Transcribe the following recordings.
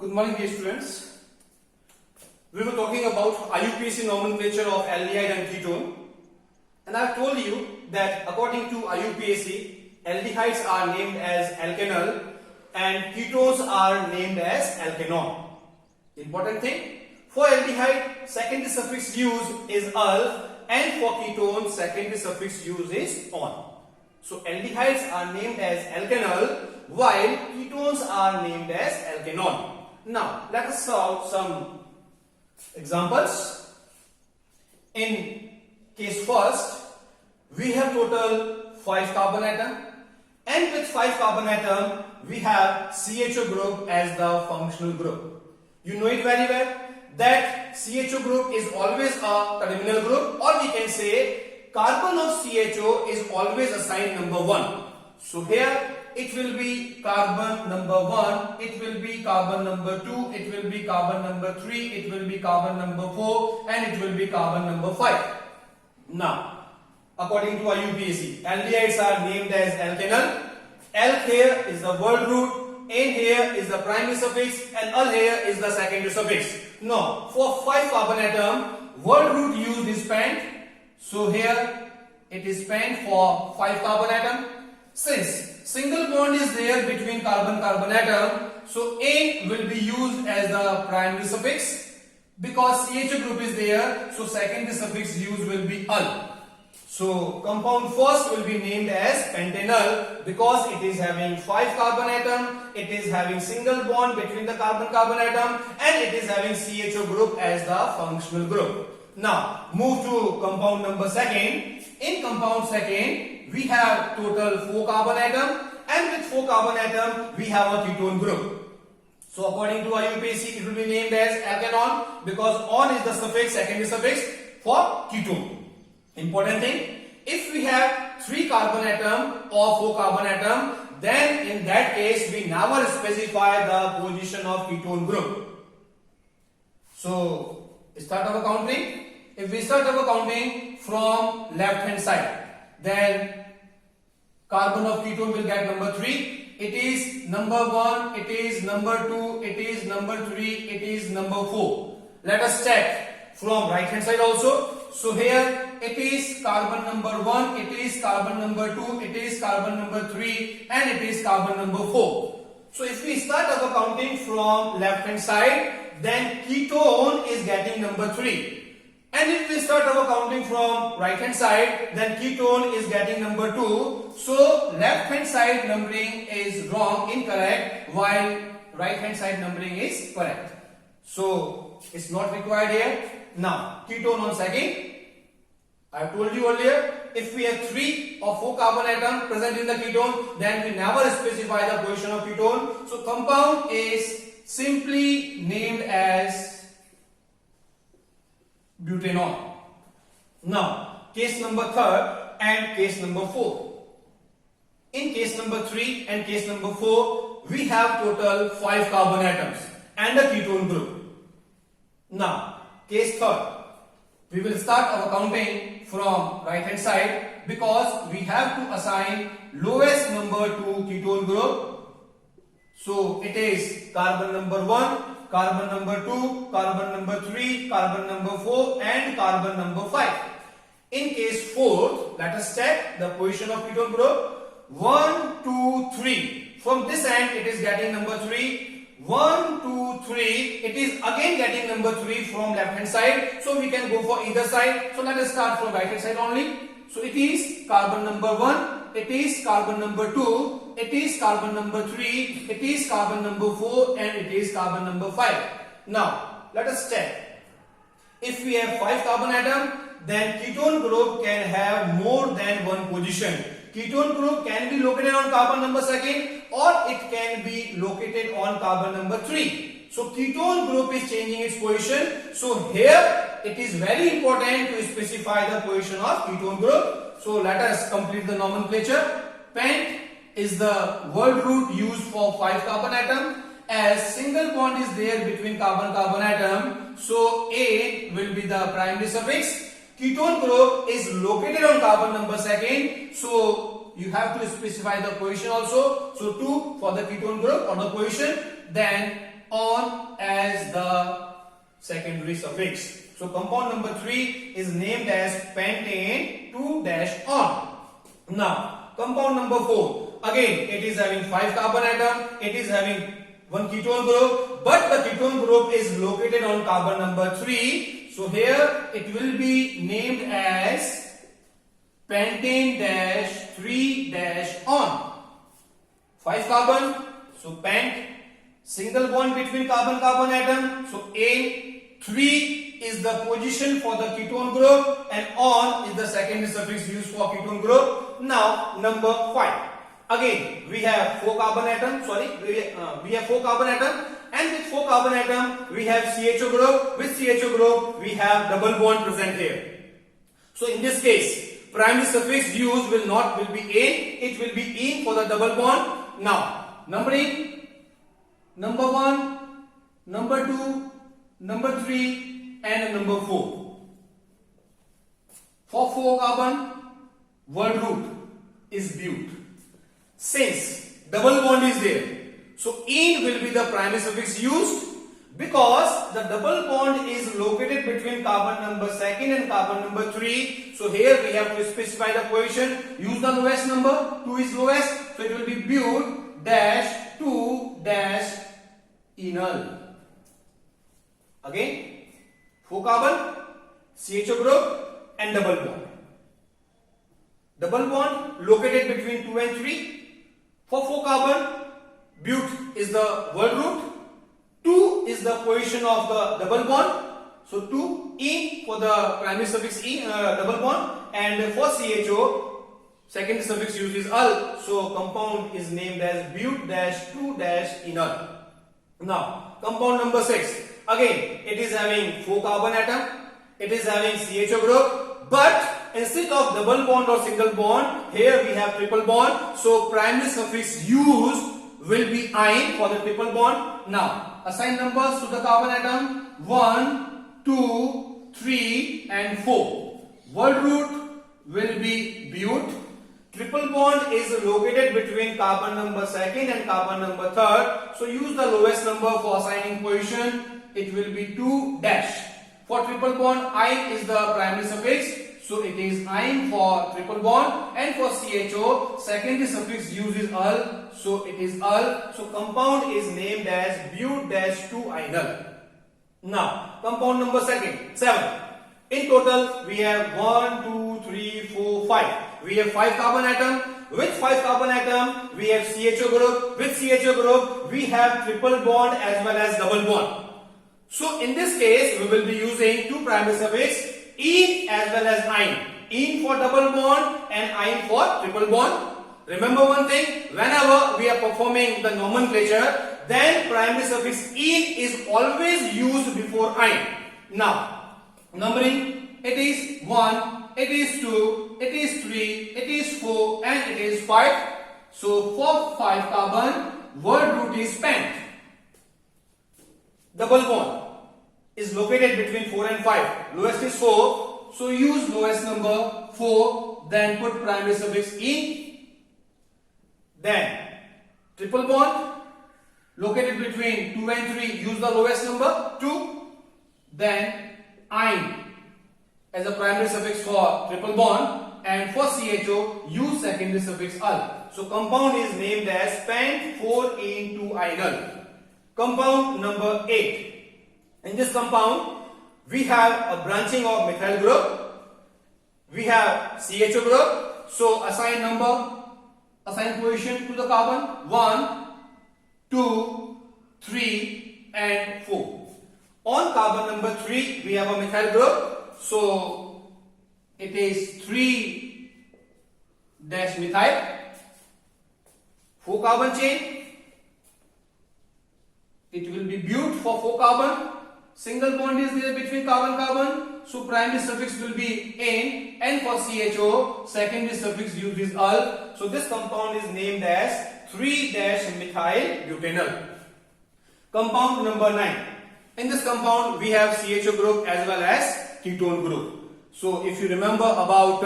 Good morning, dear students. We were talking about IUPAC nomenclature of aldehyde and ketone, and I have told you that according to IUPAC, aldehydes are named as alkenyl and ketones are named as alkenol. Important thing, for aldehyde, secondary suffix use is -al, and for ketone, secondary suffix use is -on. So aldehydes are named as alkenyl while ketones are named as alkenol. Now, let us solve some examples. In case first, we have total 5 carbon atom, and with 5 carbon atom, we have CHO group as the functional group. You know it very well that CHO group is always a terminal group, or we can say carbon of CHO is always assigned number 1. So here it will be carbon number 1, it will be carbon number 2, it will be carbon number 3, it will be carbon number 4, and it will be carbon number 5. Now, according to IUPAC, aldehydes are named as alkenyl. Alk here is the word root, N here is the primary suffix, and al here is the secondary suffix. Now, for 5 carbon atom, word root used is pent. So here it is pent for 5 carbon atom. Since single bond is there between carbon-carbon atom, so N will be used as the primary suffix. Because CHO group is there, so secondary suffix used will be al. So compound first will be named as pentenyl because it is having 5 carbon atom, it is having single bond between the carbon-carbon atom, and it is having CHO group as the functional group. Now move to compound number second. In compound second, we have total 4 carbon atom, and with 4 carbon atom we have a ketone group. So according to IUPAC, it will be named as alkenon because on is the suffix, secondary suffix for ketone. Important thing, if we have 3 carbon atom or 4 carbon atom, then in that case we never specify the position of ketone group. So start our counting. If we start our counting from left hand side, then carbon of ketone will get number 3. It is number 1, it is number 2, it is number 3, it is number 4. Let us check from right hand side also. So here it is carbon number 1, it is carbon number 2, it is carbon number 3, and it is carbon number 4. So if we start our counting from left hand side, then ketone is getting number 3. And if we start our counting from right hand side, then ketone is getting number 2. So left hand side numbering is wrong, incorrect, while right hand side numbering is correct. So it's not required here. Now ketone on second. I have told you earlier, if we have 3 or 4 carbon atom present in the ketone, then we never specify the position of ketone. So compound is simply named as butanol. Now, case number 3rd and case number 4. In case number 3 and case number 4, we have total 5 carbon atoms and a ketone group. Now, case 3rd, we will start our counting from right hand side because we have to assign lowest number to ketone group. So it is carbon number 1, carbon number 2, carbon number 3, carbon number 4, and carbon number 5. In case 4th, let us check the position of ketone group. 1, 2, 3. From this end, it is getting number 3. 1, 2, 3. It is again getting number 3 from left hand side. So we can go for either side. So let us start from right hand side only. So it is carbon number 1, it is carbon number 2, it is carbon number 3, it is carbon number 4, and it is carbon number 5. Now let us check. If we have 5 carbon atom, then ketone group can have more than one position. Ketone group can be located on carbon number 2nd, or it can be located on carbon number 3. So ketone group is changing its position. So here it is very important to specify the position of ketone group. So let us complete the nomenclature. Pent is the word root used for 5 carbon atom. As single bond is there between carbon-carbon atom, so A will be the primary suffix. Ketone group is located on carbon number 2nd, so you have to specify the position also. So 2 for the ketone group or the position. Then on as the secondary suffix. So compound number 3 is named as pentane 2-on. Now compound number 4, again it is having 5 carbon atom, it is having one ketone group, but the ketone group is located on carbon number 3. So here it will be named as pentane 3-on. 5 carbon, so pent, single bond between carbon atom. So ane, 3 is the position for the ketone group and on is the secondary suffix used for ketone group. Now number 5. Again we have 4 carbon atom, we have 4 carbon atom, and with 4 carbon atom we have CHO group. With CHO group we have double bond present here. So in this case primary suffix used will be ane, it will be ene for the double bond. Now numbering, number 1, number 2, number 3 and number 4. For 4 carbon, word root is but. Since double bond is there, so ene will be the primary suffix used because the double bond is located between carbon number 2 and carbon number 3. So here we have to specify the position, use the lowest number, 2 is lowest, so it will be but-2-enol. Again 4 carbon, CHO group and double bond. Double bond located between 2 and 3. For 4 carbon, but is the word root, 2 is the position of the double bond. So 2 ene for the primary suffix double bond, and for CHO secondary suffix used is ul. So compound is named as but-2-enol. Now compound number 6. Again it is having 4 carbon atom, it is having CHO group, but instead of double bond or single bond, here we have triple bond. So primary suffix used will be ine for the triple bond. Now assign numbers to the carbon atom: 1, 2, 3 and 4. Word root will be but. Triple bond is located between carbon number 2 and carbon number 3. So use the lowest number for assigning position. It will be 2-. For triple bond, ine is the primary suffix. So it is ine for triple bond, and for CHO secondary suffix used is ul. So it is ul. So compound is named as but-2-enol. Now compound number 7. In total we have 1, 2, 3, 4, 5. We have 5 carbon atom. With 5 carbon atom we have CHO group. With CHO group we have triple bond as well as double bond. So in this case we will be using 2 primary suffix, ene as well as ine. Ene for double bond and ine for triple bond. Remember one thing, whenever we are performing the nomenclature, then primary suffix ene is always used before ine. Now numbering, it is 1, it is 2, it is 3, it is 4 and it is 5. So for 5 carbon, word root is pent. Double bond is located between 4 and 5. Lowest is 4. So use lowest number 4. Then put primary suffix ene. Then triple bond located between 2 and 3. Use the lowest number 2. Then ine as a primary suffix for triple bond, and for CHO use secondary suffix ul. So compound is named as pent 4-ene-2-enol. Compound number 8. In this compound we have a branching of methyl group, we have CHO group. So assign position to the carbon: 1, 2, 3 and 4. On carbon number 3 we have a methyl group. So it is 3-methyl, 4 carbon chain. It will be but for 4 carbon. Single bond is there between carbon. So primary suffix will be ane, and for CHO secondary suffix used is ul. So this compound is named as 3-methyl butanol. Compound number 9. In this compound we have CHO group as well as ketone group. So if you remember about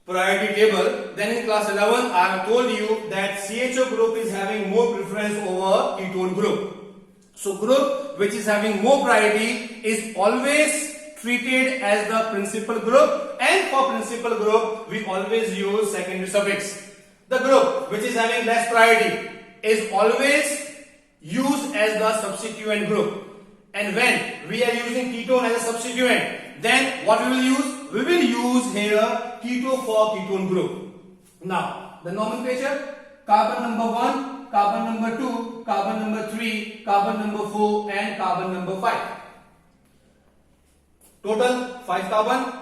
priority table, then in class 11 I have told you that CHO group is having more preference over ketone group. So group which is having more priority is always treated as the principal group, and for principal group we always use secondary suffix. The group which is having less priority is always used as the substituent group. And when we are using ketone as a substituent, then what we will use? We will use here keto for ketone group. Now, the nomenclature: carbon number 1, carbon number 2, carbon number 3, carbon number 4 and carbon number 5. Total 5 carbon,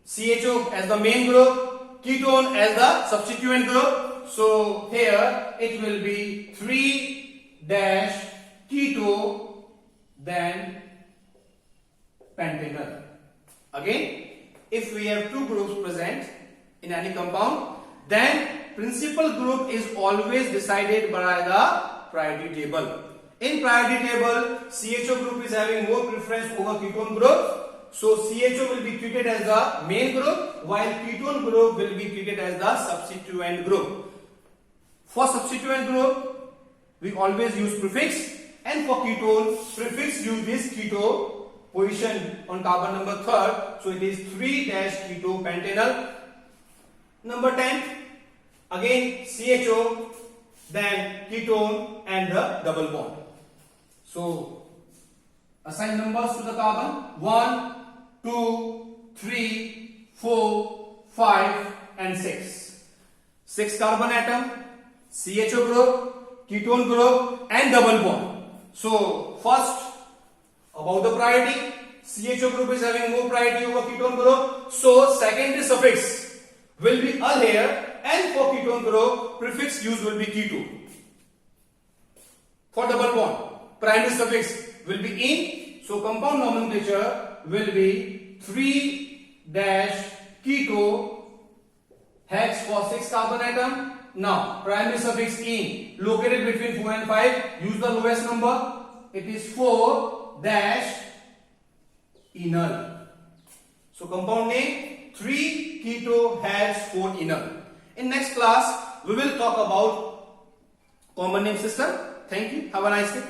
CHO as the main group, ketone as the substituent group. So here it will be 3-keto then pentanol. Again, if we have two groups present in any compound, then principal group is always decided by the priority table. In priority table, CHO group is having more preference over ketone group. So CHO will be treated as the main group, while ketone group will be treated as the substituent group. For substituent group, we always use prefix, and for ketone, prefix use this keto position on carbon number 3rd. So it is 3-keto pentanol. Number 10, again CHO, then ketone and the double bond. So assign numbers to the carbon: 1, 2, 3, 4, 5 and 6. 6 carbon atom, CHO group, ketone group and double bond. So first, about the priority, CHO group is having more priority over ketone group. So secondary suffix will be al here, and for ketone group prefix use will be keto. For double bond, primary suffix will be in. So compound nomenclature will be 3-keto hex for 6 carbon atom. Now primary suffix in, located between 4 and 5, use the lowest number. It is 4-enol. So compound name 3-keto hex 4-enol. In next class we will talk about common name system. Thank you. Have a nice day.